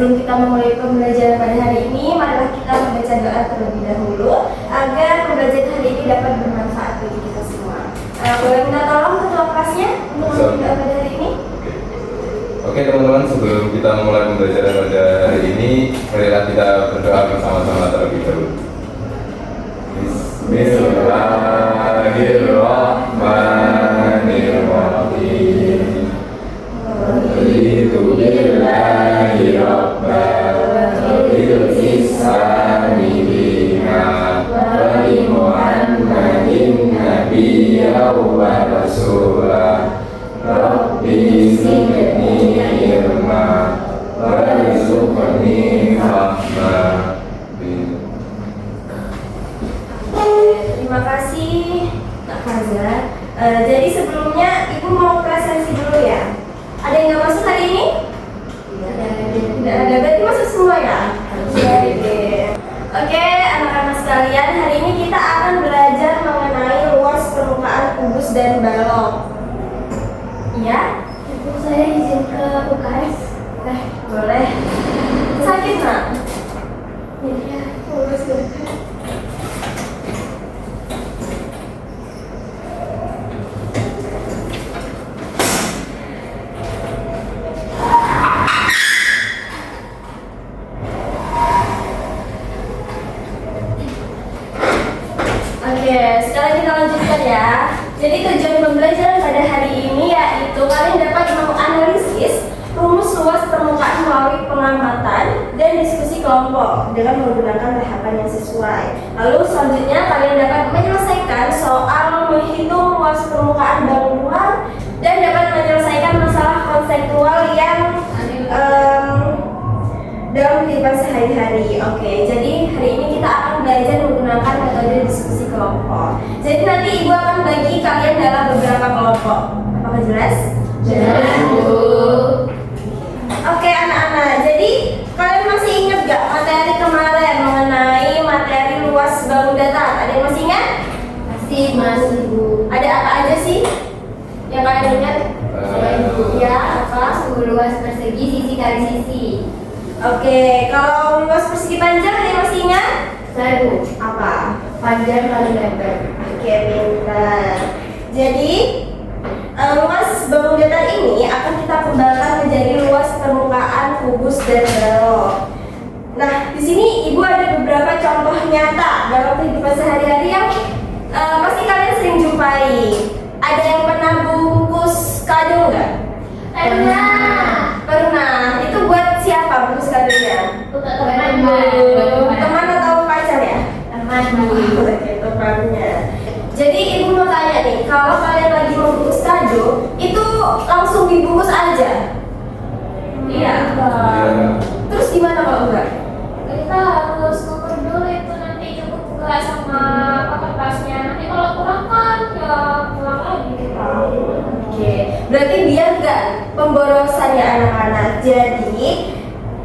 sebelum kita memulai pembelajaran pada hari ini, marilah kita membaca doa terlebih dahulu agar pembelajaran hari ini dapat bermanfaat bagi kita semua. Boleh minta tolong ketua kelasnya untuk memulai doa pada hari ini? Oke teman-teman, sebelum kita memulai pembelajaran pada hari ini, marilah kita berdoa bersama-sama terlebih dahulu. Bismillahirrahmanirrahim. Alhamdulillahi rabbil islami bina wa li Muhammadin nabiyya wa rasulah. Rabbi zidni ilma warzuqni fahma. Terima kasih Kak Faza. Jadi sebelumnya Ibu mau presentasi dulu ya. Ada yang nggak masuk hari ini? Tidak ada. Berarti masuk semua ya? Oke, anak-anak sekalian, hari ini kita akan belajar mengenai luas permukaan kubus dan balok. Iya? Ibu, saya izin ke UKS. Boleh. Sakit nak? Iya, boleh silakan. Oke, sekarang kita lanjutkan ya. Jadi tujuan pembelajaran pada hari ini yaitu kalian dapat menganalisis rumus luas permukaan melalui pengamatan dan diskusi kelompok dengan menggunakan tahapan yang sesuai. Lalu selanjutnya kalian dapat menyelesaikan soal menghitung luas permukaan bangun luar dan dapat menyelesaikan masalah konseptual yang dalam kehidupan sehari-hari. Oke, jadi hari ini kita akan belajar menggunakan metode diskusi kelompok. Jadi nanti Ibu akan bagi kalian dalam beberapa kelompok. Apakah jelas? Jelas, Bu. Oke anak-anak, jadi kalian masih ingat gak materi kemarin mengenai materi luas bangun datar? Ada yang masih ingat? Masih, Bu. Ada apa aja sih yang kalian ingat? Ya, apa? Luas persegi, sisi kali sisi. Oke, kalau luas persegi panjang ada yang masih ingat? Saya, Bu. Apa? Panjang kali lebar. Oke, pintar. Jadi luas bangun datar ini akan kita kembangkan menjadi luas permukaan kubus dan balok. Nah, di sini Ibu ada beberapa contoh nyata dalam kehidupan sehari-hari yang pasti kalian sering jumpai. Ada yang pernah bungkus kado nggak? Pernah. Itu buat siapa bungkus kadonya? Teman atau pacar ya? Teman. Temannya. Jadi Ibu mau tanya nih, kalau kalian lagi membungkus kado, itu langsung dibungkus aja? Iya. Terus gimana kalau enggak? Kita harus ngukur dulu itu nanti cukup enggak sama kertasnya. Nanti kalau kurang kan ya pulang lagi kita. Oke, berarti biar enggak pemborosan ya anak-anak. Jadi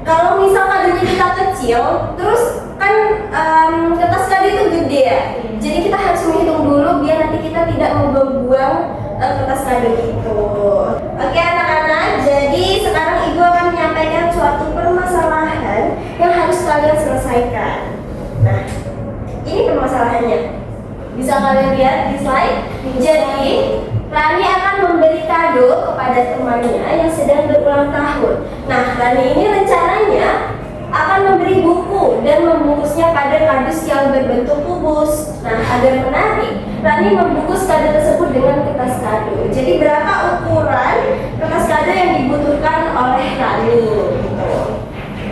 kalau misal kadonya kita kecil, terus kan kertas kado itu gede ya. Jadi kita harus menghitung dulu biar nanti kita tidak membuang kertas kado itu. Oke anak-anak, jadi sekarang Ibu akan menyampaikan suatu permasalahan yang harus kalian selesaikan. Nah, ini permasalahannya. Bisa kalian lihat di slide. Jadi Rani akan memberi kado kepada temannya yang sedang berulang tahun. Nah, Rani ini rencananya akan memberi buku dan membungkusnya pada kardus yang berbentuk kubus. Nah, agar menarik, Rani membungkus kado tersebut dengan kertas kado. Jadi berapa ukuran kertas kado yang dibutuhkan oleh Rani? Gitu.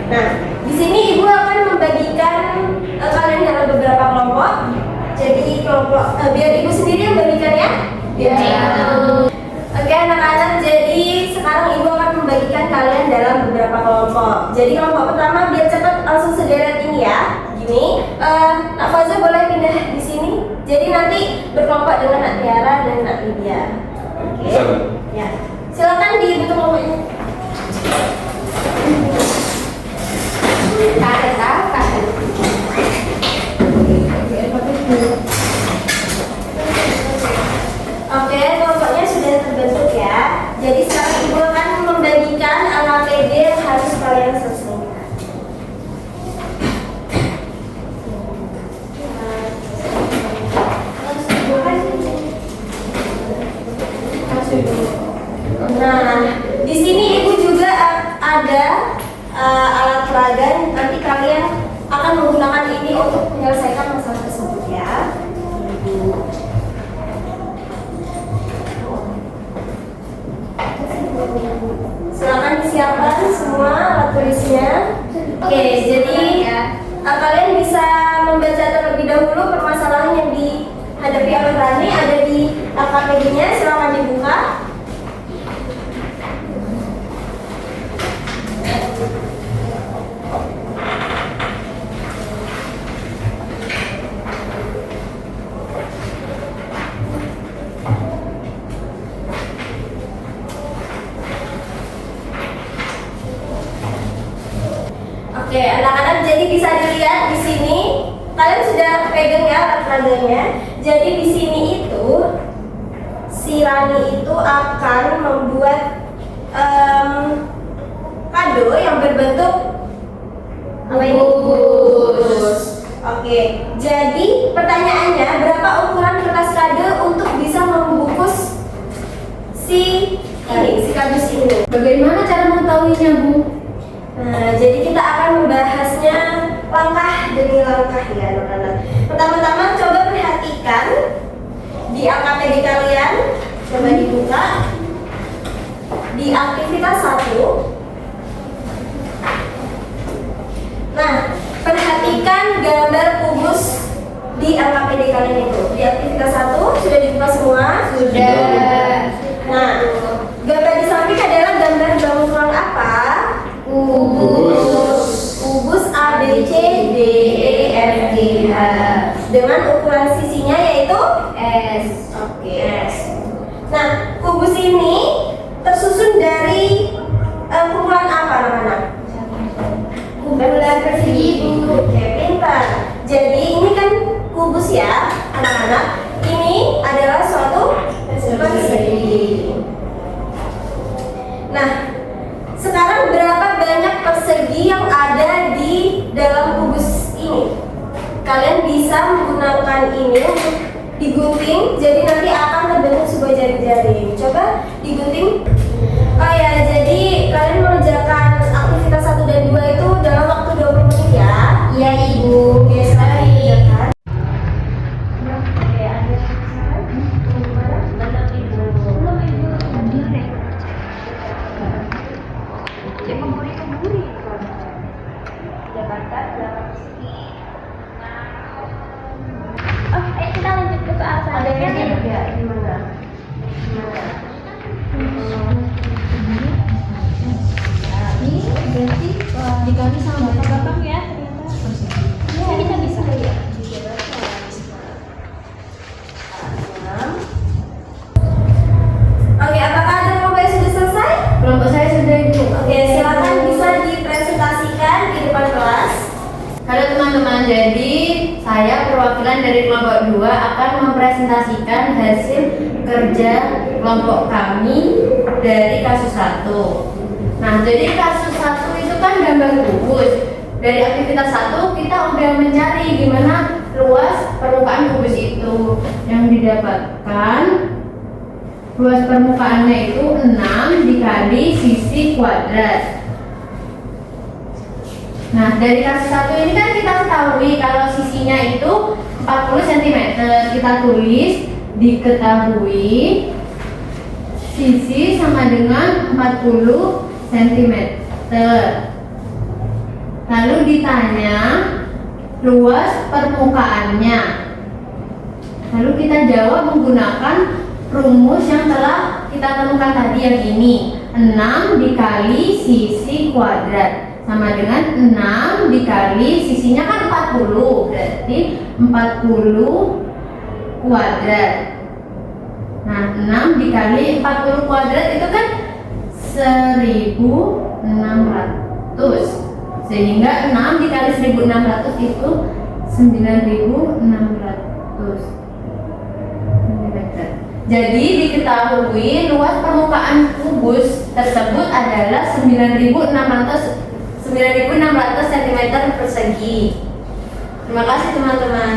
Nah, di sini Ibu akan membagikan kalian dalam beberapa kelompok. Jadi kelompok biar Ibu sendiri yang bagikan ya. Ya. Oke anak-anak, jadi sekarang Ibu akan membagikan kalian dalam beberapa kelompok. Jadi kelompok pertama biar cepat langsung sederet ini ya. Gini, Nak Faza boleh pindah di sini. Jadi nanti berkelompok dengan Nak Tiara dan Nak Lydia. Oke. Ya. Silakan dibentuk kelompoknya. Oke, kelompoknya sudah terbentuk ya. Jadi sekarang Ibu akan membagikan AKPD yang harus kalian selesaikan. bisa dilihat di sini, kalian sudah pegang ya alat peraganya. Jadi di sini itu si Rani itu akan membuat kado yang berbentuk apa ini? Kubus. Oke, jadi pertanyaannya berapa ukuran kertas kado untuk bisa membungkus si kardus ini? Bagaimana cara mengetahuinya, Bu? Nah, jadi kita akan membahasnya langkah demi langkah ya anak-anak. Pertama-tama coba perhatikan di AKPD kalian, coba dibuka di aktivitas 1. Nah, perhatikan gambar kubus di AKPD kalian itu. Di aktivitas 1 sudah dibuka semua? Sudah. Nah, gambar di samping adalah gambar bangunan apa? Kubus. Kubus A, B, C, D, E, F, G, H dengan ukuran sisinya yaitu S. Oke, S. Nah, kubus ini tersusun dari kumpulan apa anak-anak? Kumpulan persegi, Bu. Oke, pintar. Jadi ini kan kubus ya anak-anak. Ini adalah suatu persegi. Nah, sekarang berapa banyak persegi yang ada di dalam kubus ini? Kalian bisa menggunakan ini untuk digunting, jadi nanti akan terbentuk sebuah jari-jari. Coba digunting. Oh ya, jadi kalian mengerjakan aktivitas 1 dan 2 itu dalam waktu 20 menit ya. Iya, Ibu. Oke, sekarang dikerjakan. Oke, ada Oh, ayo kita lanjut ke soal ada yang selanjutnya. juga gimana? Ini berarti dikali sama Gampang ya ternyata. Ya, kita bisa. Oke, apakah ada kelompok yang sudah selesai? kelompok saya sudah, Ibu. Oke, silakan bisa dipresentasikan di depan kelas. Halo teman-teman, jadi saya perwakilan dari kelompok 2 akan mempresentasikan hasil kerja kelompok kami dari kasus 1. Nah, jadi kasus 1 itu kan gambar kubus. Dari aktivitas 1 kita udah mencari gimana luas permukaan kubus itu. Yang didapatkan luas permukaannya itu 6 dikali sisi kuadrat. Nah, dari kasus 1 ini kan kita ketahui kalau sisinya itu 40 cm. Kita tulis diketahui sisi sama dengan 40 cm. Lalu ditanya luas permukaannya. Lalu kita jawab menggunakan rumus yang telah kita temukan tadi yang ini. 6 dikali sisi kuadrat sama dengan 6 dikali sisinya kan 40, berarti 40 kuadrat. Nah, 6 dikali 40 kuadrat itu kan 1600, sehingga 6 dikali 1600 itu 9600 cm. Jadi diketahui luas permukaan kubus tersebut adalah 9600 cm persegi. Terima kasih teman-teman.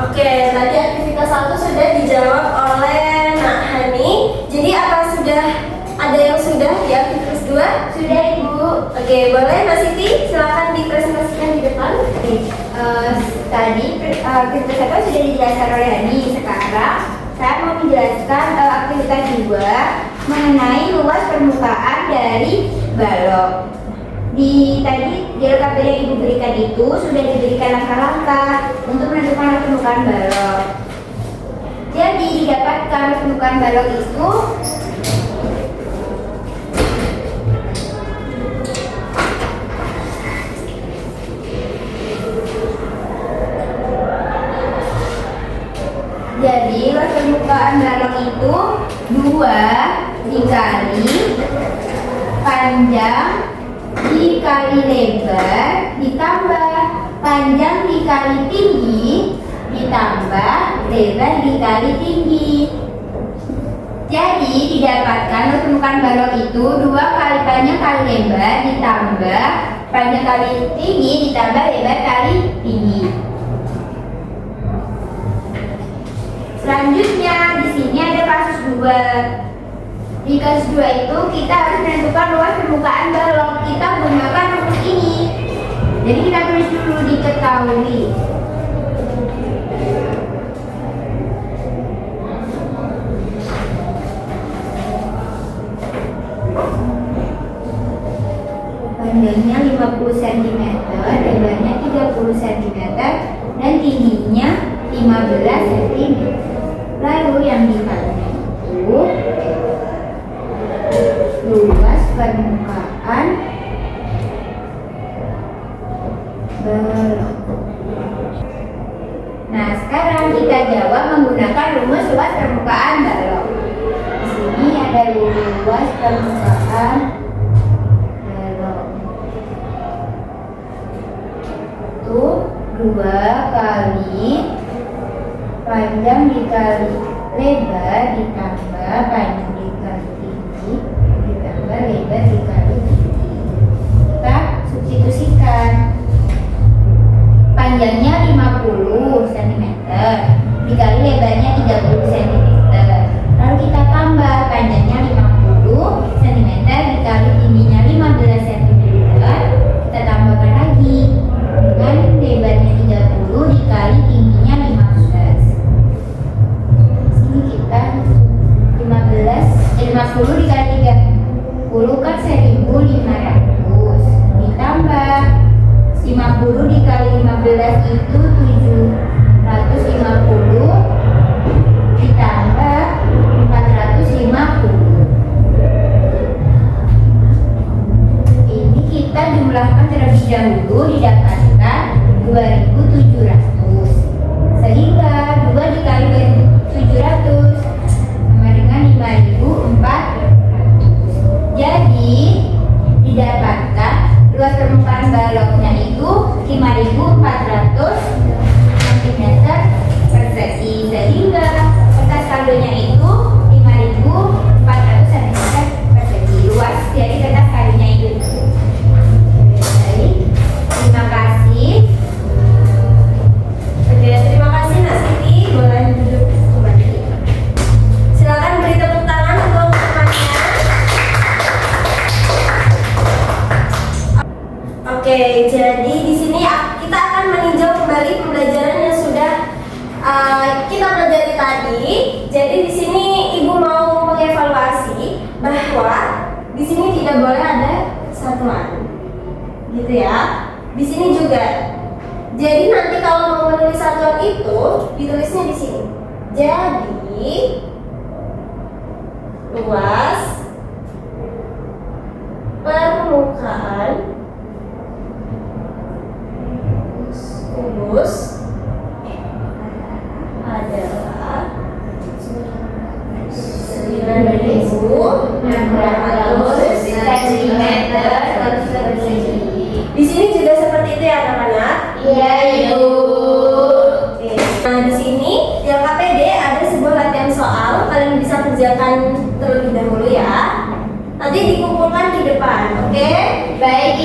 Oke, tadi aktivitas 1 sudah dijawab oleh Nak Hani. Jadi apa sudah ada yang sudah di aktivitas 2? Sudah, Ibu. Oke, boleh Mbak Siti silakan dipresentasikan di depan. Tadi aktivitas apa sudah dijelaskan oleh Hani. Sekarang saya mau menjelaskan aktivitas 2 mengenai luas permukaan dari balok. Tadi di LKPD yang Ibu berikan itu sudah diberikan langkah-langkah untuk menentukan permukaan balok. Jadi didapatkan permukaan balok itu jadi luas permukaan balok itu 2 dikali panjang dikali lebar ditambah panjang dikali tinggi ditambah lebar dikali tinggi. Jadi didapatkan permukaan balok itu 2 kali panjang kali lebar ditambah panjang kali tinggi ditambah lebar kali tinggi. Selanjutnya di sini ada kasus 2. Di kasus 2 itu kita harus menentukan luas permukaan balok. Kita gunakan rumus ini. Jadi kita tulis dulu diketahui. Panjangnya 50 cm, lebarnya 30 cm, dan tingginya 15 cm. Lalu yang dikalikan itu luas permukaan balok. Nah, sekarang kita jawab menggunakan rumus luas permukaan balok. Di sini ada luas permukaan balok. Itu 2 kali panjang dikali lebar ditambah panjang dikali tinggi ditambah lebar dikali tinggi. Kita substitusikan. Panjangnya 50 cm dikali lebarnya 30 cm. Lalu kita tambah panjangnya 50 cm dikali tingginya 15 cm. Kita tambahkan lagi dengan lebarnya 30 dikali tingginya 15. Sini kita 50 dikali 30 kan 1500 ditambah 50 dikali 15 itu 750 ditambah 450. Ini kita jumlahkan terlebih dahulu didapatkan 2700. Sehingga 2 dikali 700 sama dengan 5400. Jadi didapatkan luas permukaan baloknya itu 5400 cm persegi, sehingga kertas kaldonya itu 5400 cm persegi. Luas dari kertas kaldonya itu. Baik, terima kasih. Oke, terima kasih Nak Siti. Boleh duduk kembali. Silakan beri tepuk tangan untuk temannya. Oke, jadi di sini kita akan meninjau kembali pembelajaran yang sudah kita pelajari tadi. Jadi di sini Ibu mau mengevaluasi bahwa di sini tidak boleh ada satuan, gitu ya. Di sini juga. Jadi nanti kalau mau menulis satuan itu ditulisnya di sini. Jadi luas permukaan kubus adalah 9.600 cm persegi. Di sini juga seperti itu ya anak-anak. Iya, Ibu. Oke. Nah, di sini di LKPD ada sebuah latihan soal. Kalian bisa kerjakan terlebih dahulu ya. Nanti dikumpulkan di depan, oke? Baik,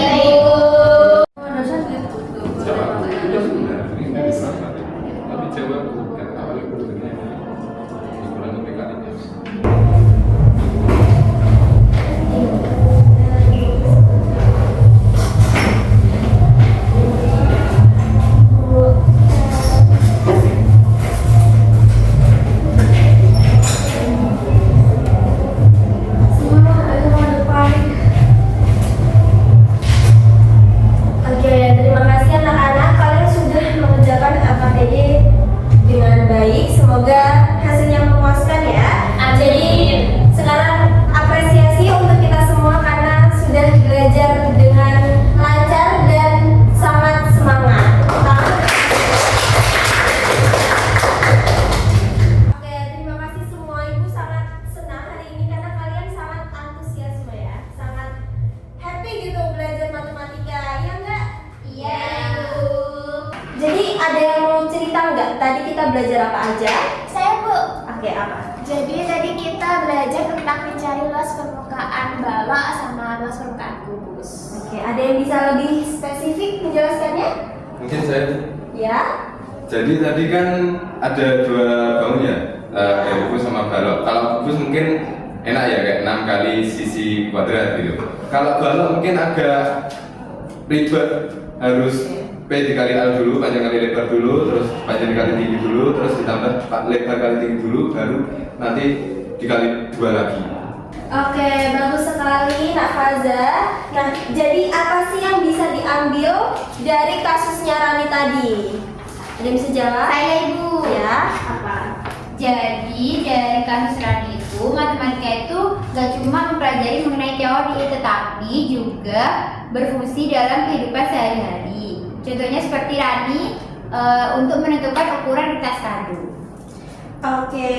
Jadi ada yang mau cerita nggak? Tadi kita belajar apa aja? Saya Bu. Oke, apa? Jadi tadi kita belajar tentang mencari luas permukaan balok sama luas permukaan kubus. Oke, ada yang bisa lebih spesifik menjelaskannya? Mungkin saya. Ya. Jadi tadi kan ada dua bangun ya, kayak kubus sama balok. Kalau kubus mungkin enak ya kayak 6 kali sisi kuadrat gitu. Kalau balok mungkin agak ribet, harus P dikali L dulu, panjang kali lebar dulu, terus panjang kali tinggi dulu, terus ditambah lebar kali tinggi dulu, baru nanti dikali 2 lagi. Oke, bagus sekali Nak Faza. Nah, jadi apa sih yang bisa diambil dari kasusnya Rani tadi? Ada yang bisa jawab? Saya Ibu. Ya, apa? Jadi dari kasus Rani itu, matematika itu gak cuma mempelajari mengenai teori, tetapi juga berfungsi dalam kehidupan sehari-hari. Contohnya seperti Rani untuk menentukan ukuran kertas kado. Oke,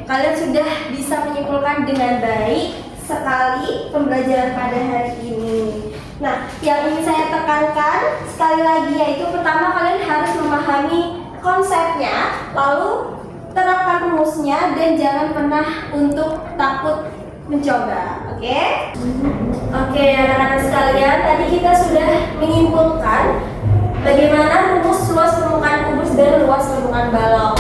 kalian sudah bisa menyimpulkan dengan baik sekali pembelajaran pada hari ini. Nah, yang ingin saya tekankan sekali lagi yaitu pertama kalian harus memahami konsepnya, lalu terapkan rumusnya dan jangan pernah untuk takut mencoba. Oke? Oke, anak-anak sekalian, tadi kita sudah menyimpulkan bagaimana rumus luas permukaan kubus dan luas permukaan balok.